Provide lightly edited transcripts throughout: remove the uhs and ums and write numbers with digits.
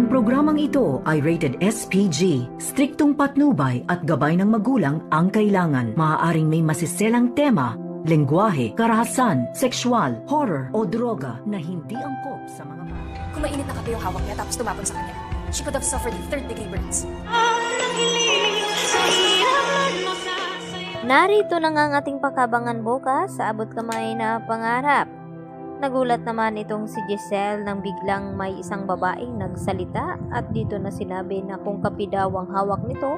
Ang programang ito ay rated SPG. Striktong patnubay at gabay ng magulang ang kailangan. Maaaring may masiselang tema, lengguwahe, karahasan, sexual, horror o droga na hindi angkop sa mga bata. Kung mainit na kape yung hawak niya tapos tumapon sa kanya, she could have suffered third-degree burns. Narito na nga ang ating pagkabangan bukas sa Abot Kamay na Pangarap. Nagulat naman itong si Giselle nang biglang may isang babaeng nagsalita at dito na sinabi na kung kape daw ang hawak nito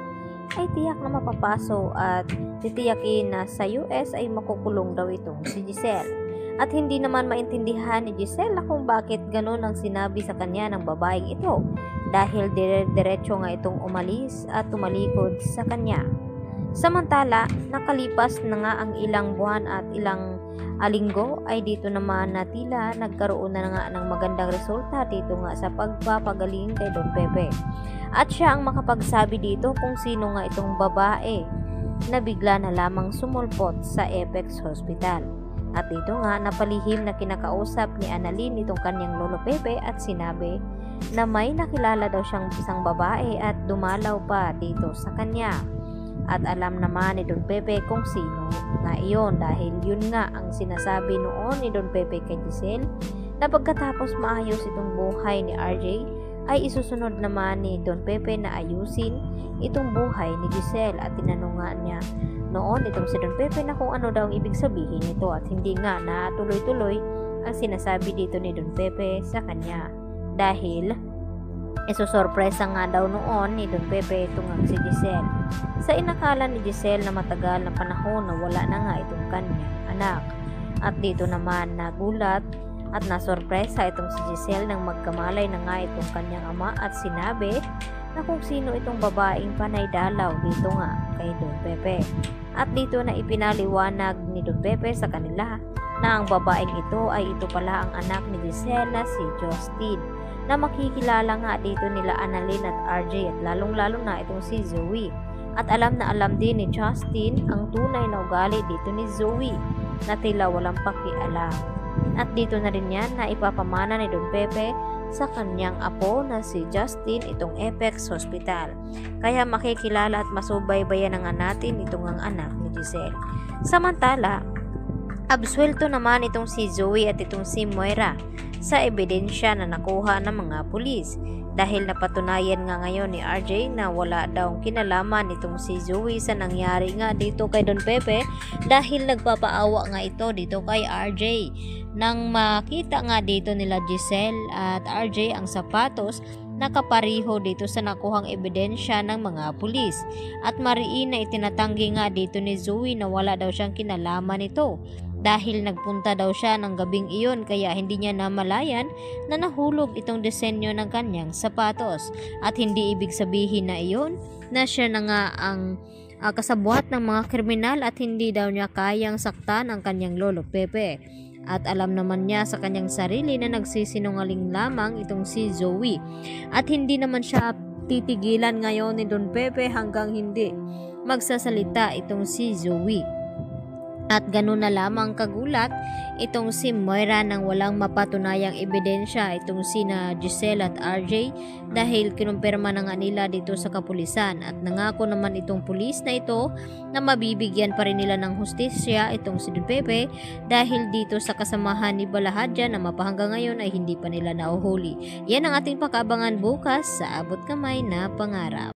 ay tiyak na mapapaso at titiyakin na sa US ay makukulong daw itong si Giselle. At hindi naman maintindihan ni Giselle kung bakit ganun ang sinabi sa kanya ng babaeng ito dahil diretso nga itong umalis at tumalikod sa kanya. Samantala, nakalipas na nga ang ilang buwan at ilang linggo ay dito naman na tila nagkaroon na nga ng magandang resulta dito nga sa pagpapagaling kay Don Pepe. At siya ang makapagsabi dito kung sino nga itong babae na bigla na lamang sumulpot sa Apex Hospital. At dito nga napalihim na kinakausap ni Annalyn itong kanyang lolo Pepe at sinabi na may nakilala daw siyang isang babae at dumalaw pa dito sa kanya. At alam naman ni Don Pepe kung sino na iyon dahil yun nga ang sinasabi noon ni Don Pepe kay Giselle na pagkatapos maayos itong buhay ni RJ ay isusunod naman ni Don Pepe na ayusin itong buhay ni Giselle. At tinanong nga niya noon itong si Don Pepe na kung ano daw ang ibig sabihin nito at hindi nga na tuloy-tuloy ang sinasabi dito ni Don Pepe sa kanya dahil isusurpresa nga daw noon ni Don Pepe itong si Giselle. Sa inakala ni Giselle na matagal na panahon na wala na nga itong kanyang anak. At dito naman nagulat at nasurpresa itong si Giselle nang magkamalay na nga itong kanyang ama at sinabi na kung sino itong babaeng panay dalaw dito nga kay Don Pepe. At dito na ipinaliwanag ni Don Pepe sa kanila na ang babaeng ito ay ito pala ang anak ni Giselle na si Justin na makikilala nga dito nila Annalyn at RJ at lalong-lalo na itong si Zoe. At alam na alam din ni Justin ang tunay na ugali dito ni Zoe na tila walang pakialam. At dito na rin yan na ipapamana ni Don Pepe sa kanyang apo na si Justin itong Apex Hospital. Kaya makikilala at masubaybayan na nga natin itong ang anak ni Giselle. Samantala, absuelto naman itong si Zoe at itong si Moira sa ebidensya na nakuha ng mga pulis dahil napatunayan nga ngayon ni RJ na wala daw kinalaman itong si Zoe sa nangyari nga dito kay Don Pepe dahil nagpapaawa nga ito dito kay RJ. Nang makita nga dito nila Giselle at RJ ang sapatos nakapariho dito sa nakuhang ebidensya ng mga pulis at mariin na itinatanggi nga dito ni Zoe na wala daw siyang kinalaman ito dahil nagpunta daw siya ng gabing iyon kaya hindi niya namalayan na nahulog itong disenyo ng kanyang sapatos at hindi ibig sabihin na iyon na siya na nga ang kasabuhat ng mga kriminal at hindi daw niya kayang saktan ang kanyang lolo Pepe. At alam naman niya sa kanyang sarili na nagsisinungaling lamang itong si Zoe at hindi naman siya titigilan ngayon ni Don Pepe hanggang hindi magsasalita itong si Zoe. At ganun na lamang kagulat itong si Moira nang walang mapatunayang ebidensya itong sina Giselle at RJ dahil kinumpirma na nga nila dito sa kapulisan at nangako naman itong pulis na ito na mabibigyan pa rin nila ng hustisya itong si Don Pepe dahil dito sa kasamahan ni Balahadja na mapahanggang ngayon ay hindi pa nila nauhuli. Yan ang ating pakabangan bukas sa Abot Kamay na Pangarap.